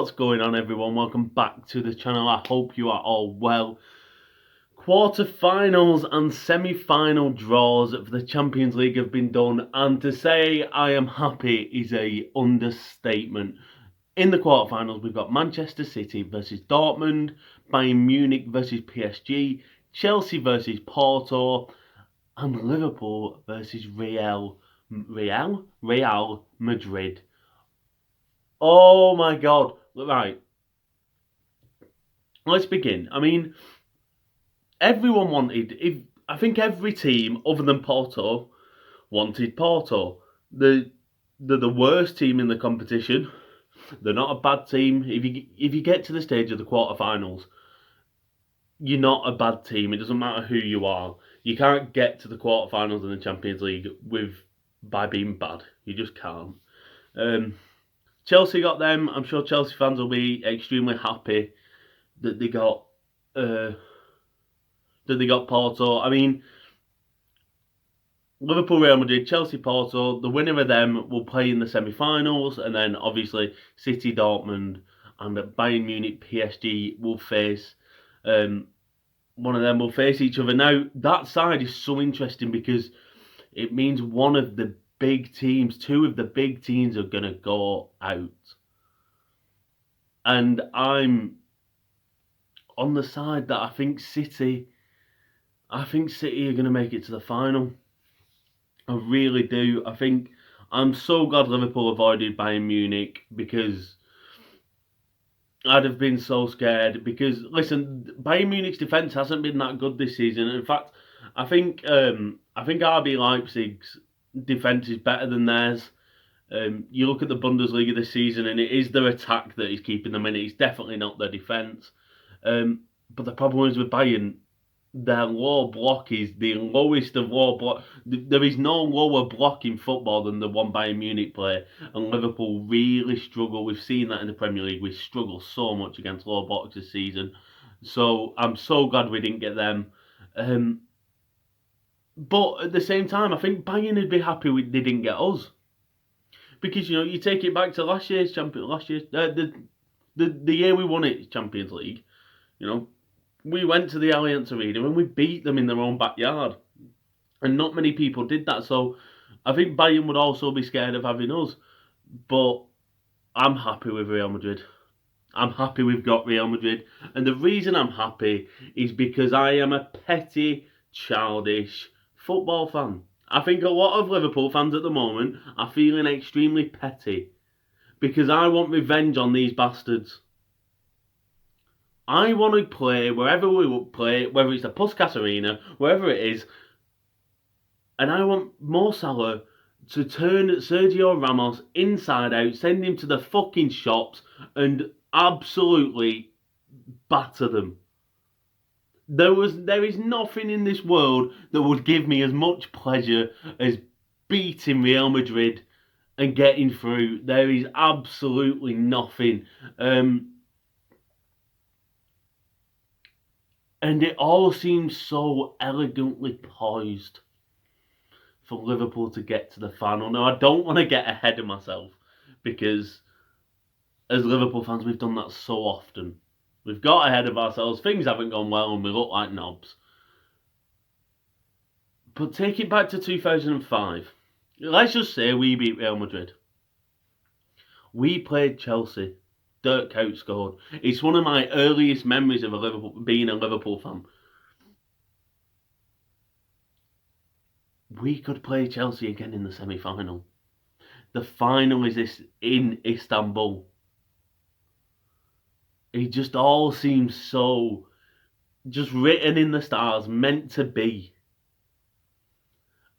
What's going on, everyone? Welcome back to the channel. I hope you are all well. Quarter-finals and semi-final draws for the Champions League have been done, and to say I am happy is a understatement. In the quarter-finals, we've got Manchester City versus Dortmund, Bayern Munich versus PSG, Chelsea versus Porto, and Liverpool versus Real Madrid. Oh my God! Right, let's begin. I mean, everyone wanted. I think every team other than Porto wanted Porto. They're the worst team in the competition. They're not a bad team. If you get to the stage of the quarterfinals, you're not a bad team. It doesn't matter who you are. You can't get to the quarterfinals in the Champions League by being bad. You just can't. Chelsea got them. I'm sure Chelsea fans will be extremely happy that they got Porto. I mean, Liverpool, Real Madrid, Chelsea, Porto. The winner of them will play in the semi-finals, and then obviously City, Dortmund, and Bayern Munich, PSG will face. One of them will face each other. Now that side is so interesting because it means one of the big teams, two of the big teams, are gonna go out, and I'm on the side that I think City are going to make it to the final. I really do. I'm so glad Liverpool avoided Bayern Munich, because I'd have been so scared. Because listen, Bayern Munich's defence hasn't been that good this season. In fact, I think RB Leipzig's defence is better than theirs. You look at the Bundesliga this season, and it is their attack that is keeping them in it. It's definitely not their defence. But the problem is with Bayern, their low block is the lowest of low block. There is no lower block in football than the one Bayern Munich play, and Liverpool really struggle. We've seen that in the Premier League. We struggle so much against low blocks this season. So I'm so glad we didn't get them. But at the same time, I think Bayern would be happy they didn't get us, because you take it back to the year we won it Champions League. We went to the Allianz Arena and we beat them in their own backyard. And not many people did that. So I think Bayern would also be scared of having us. But I'm happy with Real Madrid. I'm happy we've got Real Madrid. And the reason I'm happy is because I am a petty, childish football fan. I think a lot of Liverpool fans at the moment are feeling extremely petty, because I want revenge on these bastards. I want to play wherever we will play, whether it's the Puskas Arena, wherever it is, and I want Mo Salah to turn Sergio Ramos inside out, send him to the fucking shops, and absolutely batter them. There is nothing in this world that would give me as much pleasure as beating Real Madrid and getting through. There is absolutely nothing. And it all seems so elegantly poised for Liverpool to get to the final. Now, I don't want to get ahead of myself, because as Liverpool fans, we've done that so often. We've got ahead of ourselves, things haven't gone well, and we look like knobs. But take it back to 2005. Let's just say we beat Real Madrid. We played Chelsea. Dirk Kuyt scored. It's one of my earliest memories of being a Liverpool fan. We could play Chelsea again in the semi-final. The final is in Istanbul. It just all seems so just written in the stars, meant to be.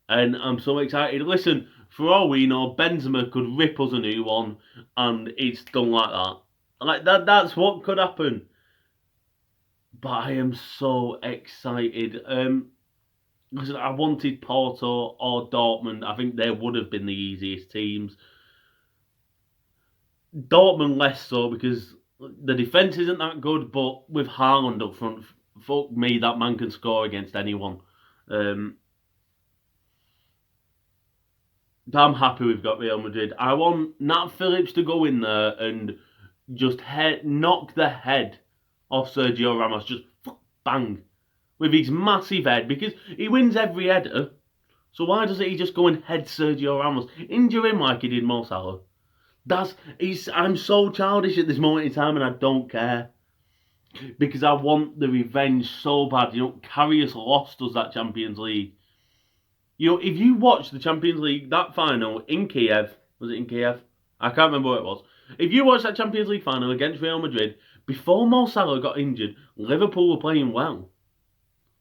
And I'm so excited. Listen, for all we know, Benzema could rip us a new one, and it's done like that. Like that's what could happen. But I am so excited. Listen, I wanted Porto or Dortmund. I think they would have been the easiest teams. Dortmund less so, because the defence isn't that good, but with Haaland up front, fuck me, that man can score against anyone. I'm happy we've got Real Madrid. I want Nat Phillips to go in there and just knock the head off Sergio Ramos, just bang, with his massive head, because he wins every header. So why doesn't he just go and head Sergio Ramos, injure him like he did Mo Salah? I'm so childish at this moment in time, and I don't care, because I want the revenge so bad. Karius lost us that Champions League. If you watch the Champions League, that final in Kiev, was it in Kiev? I can't remember what it was. If you watch that Champions League final against Real Madrid, before Mo Salah got injured, Liverpool were playing well.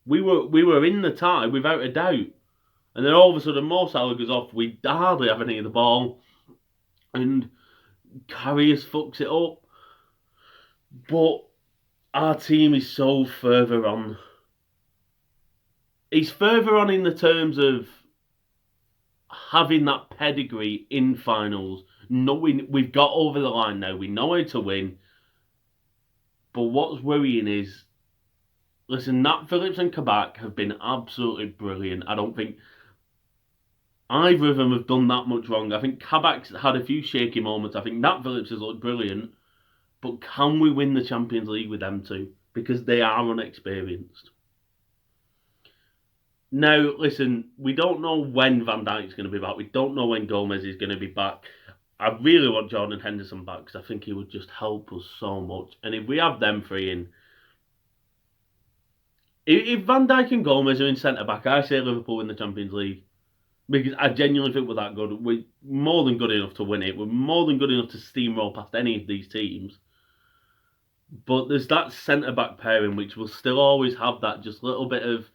We were in the tie without a doubt. And then all of a sudden Mo Salah goes off, we hardly have any of the ball. And Karius fucks it up. But our team is so further on. He's further on in the terms of having that pedigree in finals, knowing we've got over the line now, we know how to win. But what's worrying is, listen, Nat Phillips and Kabak have been absolutely brilliant. I don't think either of them have done that much wrong. I think Kabak's had a few shaky moments. I think Nat Phillips has looked brilliant. But can we win the Champions League with them two? Because they are unexperienced. Now, listen, we don't know when Van Dijk's going to be back. We don't know when Gomez is going to be back. I really want Jordan Henderson back because I think he would just help us so much. And if we have them three in, if Van Dijk and Gomez are in centre-back, I say Liverpool win the Champions League. Because I genuinely think we're that good. We're more than good enough to win it. We're more than good enough to steamroll past any of these teams. But there's that centre-back pairing which will still always have that just little bit of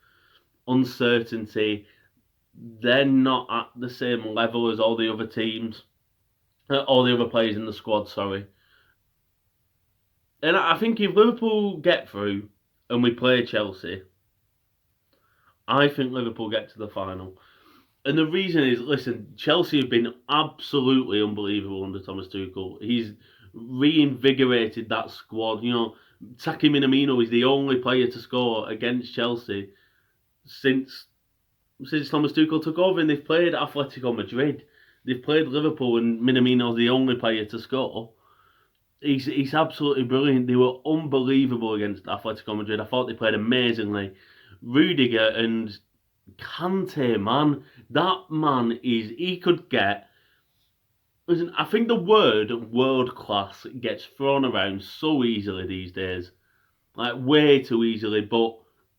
uncertainty. They're not at the same level as all the other teams. All the other players in the squad, sorry. And I think if Liverpool get through and we play Chelsea, I think Liverpool get to the final. And the reason is, listen, Chelsea have been absolutely unbelievable under Thomas Tuchel. He's reinvigorated that squad. Taki Minamino is the only player to score against Chelsea since Thomas Tuchel took over, and they've played Atletico Madrid. They've played Liverpool, and Minamino's the only player to score. He's absolutely brilliant. They were unbelievable against Atletico Madrid. I thought they played amazingly. Rudiger and Kante, man, that man he could get. Listen, I think the word world class gets thrown around so easily these days, like way too easily. But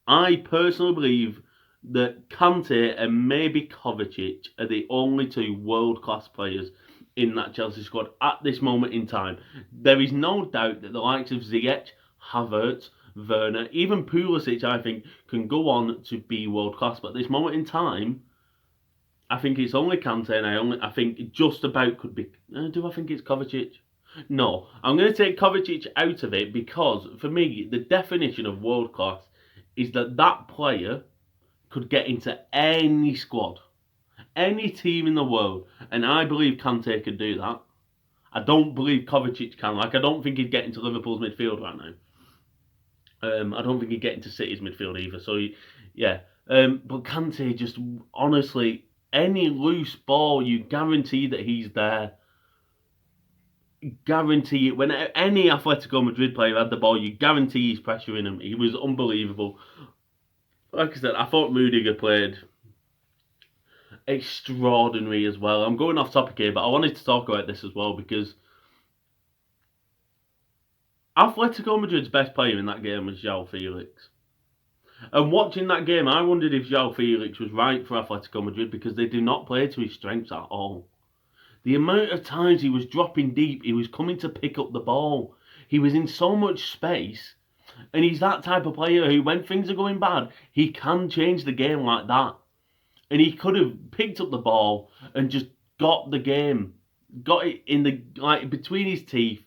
I personally believe that Kante and maybe Kovacic are the only two world class players in that Chelsea squad at this moment in time. There is no doubt that the likes of Ziyech, Havertz, Werner, even Pulisic, I think, can go on to be world class. But at this moment in time, I think it's only Kante, and I think it just about could be. Do I think it's Kovacic? No, I'm going to take Kovacic out of it because for me, the definition of world class is that player could get into any squad, any team in the world, and I believe Kante could do that. I don't believe Kovacic can. I don't think he'd get into Liverpool's midfield right now. I don't think he'd get into City's midfield either. So, yeah. But Kante, just honestly, any loose ball, you guarantee that he's there. Guarantee it. When any Atletico Madrid player had the ball, you guarantee he's pressuring him. He was unbelievable. Like I said, I thought Rudiger played extraordinary as well. I'm going off topic here, but I wanted to talk about this as well because Atletico Madrid's best player in that game was João Felix. And watching that game, I wondered if João Felix was right for Atletico Madrid because they do not play to his strengths at all. The amount of times he was dropping deep, he was coming to pick up the ball. He was in so much space. And he's that type of player who, when things are going bad, he can change the game like that. And he could have picked up the ball and just got the game. Got it in between his teeth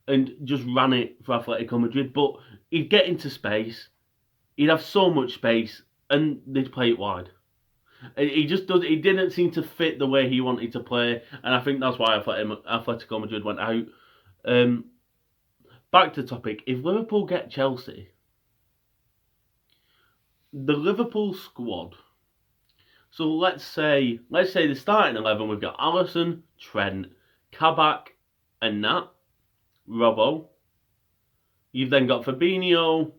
and just ran it for Atletico Madrid. But he'd get into space. He'd have so much space and they'd play it wide. He just does. He didn't seem to fit the way he wanted to play, and I think that's why Atletico Madrid went out. Back to the topic. If Liverpool get Chelsea, the Liverpool squad. So let's say the starting 11. We've got Alisson, Trent, Kabak, and Nat. Robbo. You've then got Fabinho,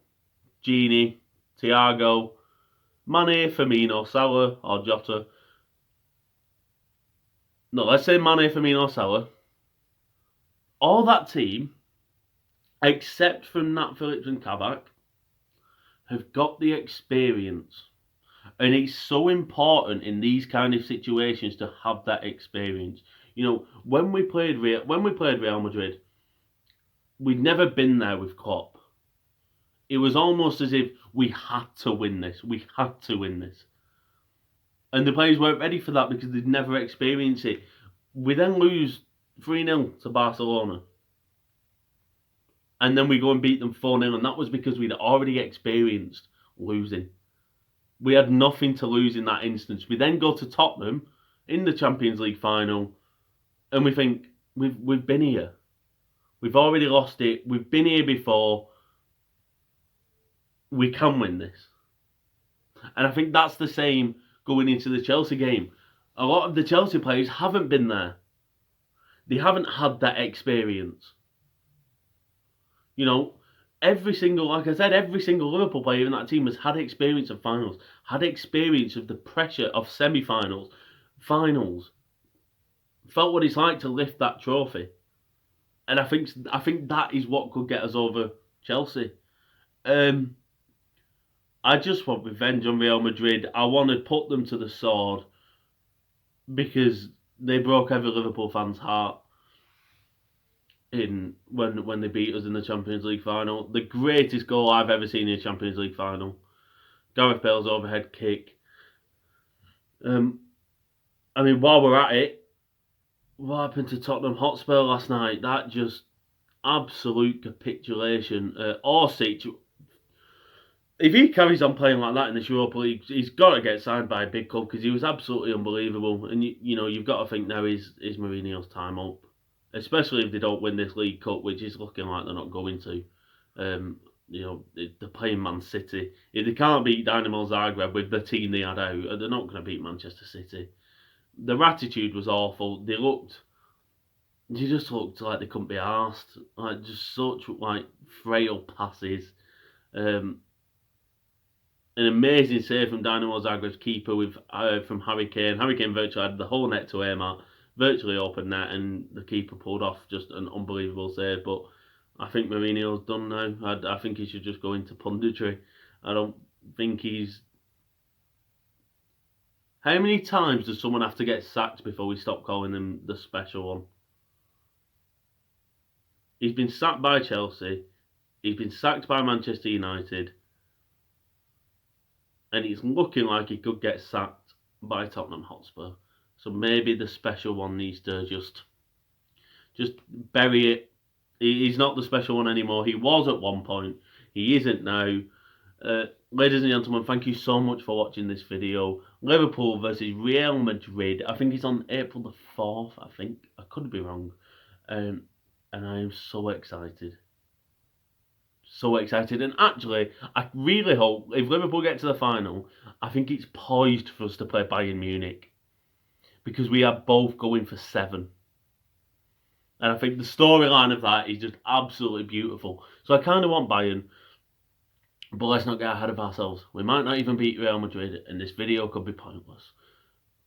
Gini, Thiago, Mane, Firmino, Salah, or Jota. No, let's say Mane, Firmino, Salah. All that team, except from Nat Phillips and Kabak, have got the experience. And it's so important in these kind of situations to have that experience. You know, when we played Real Madrid, we'd never been there with Klopp. It was almost as if we had to win this. We had to win this. And the players weren't ready for that because they'd never experienced it. We then lose 3-0 to Barcelona. And then we go and beat them 4-0. And that was because we'd already experienced losing. We had nothing to lose in that instance. We then go to Tottenham in the Champions League final. And we think, we've been here. We've already lost it. We've been here before. We can win this. And I think that's the same going into the Chelsea game. A lot of the Chelsea players haven't been there. They haven't had that experience. You know, every single Liverpool player in that team has had experience of finals, had experience of the pressure of semi-finals, finals, felt what it's like to lift that trophy. And I think that is what could get us over Chelsea. I just want revenge on Real Madrid. I want to put them to the sword because they broke every Liverpool fan's heart when they beat us in the Champions League final. The greatest goal I've ever seen in a Champions League final. Gareth Bale's overhead kick. I mean, while we're at it, what happened to Tottenham Hotspur last night? That just absolute capitulation. Orsic, if he carries on playing like that in this Europa League, he's got to get signed by a big club because he was absolutely unbelievable. And you've got to think now is Mourinho's time up, especially if they don't win this League Cup, which is looking like they're not going to. They're playing Man City. If they can't beat Dynamo Zagreb with the team they had out, they're not going to beat Manchester City. Their attitude was awful. They just looked like they couldn't be arsed. Like just such frail passes. An amazing save from Dynamo Zagreb's keeper from Harry Kane. Harry Kane virtually had the whole net to aim at, virtually open net, and the keeper pulled off just an unbelievable save. But I think Mourinho's done now. I think he should just go into punditry. I don't think he's... How many times does someone have to get sacked before we stop calling him the special one? He's been sacked by Chelsea. He's been sacked by Manchester United. And he's looking like he could get sacked by Tottenham Hotspur. So maybe the special one needs to just bury it. He's not the special one anymore. He was at one point. He isn't now. Ladies and gentlemen, thank you so much for watching this video. Liverpool versus Real Madrid. I think it's on April the 4th, I think. I could be wrong. And I am so excited. So excited. And actually, I really hope, if Liverpool get to the final, I think it's poised for us to play Bayern Munich. Because we are both going for 7. And I think the storyline of that is just absolutely beautiful. So I kind of want Bayern. But let's not get ahead of ourselves. We might not even beat Real Madrid, and this video could be pointless.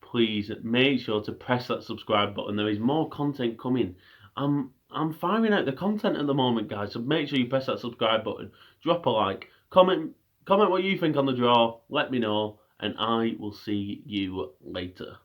Please make sure to press that subscribe button. There is more content coming. I'm firing out the content at the moment, guys. So make sure you press that subscribe button. Drop a like. Comment what you think on the draw. Let me know, and I will see you later.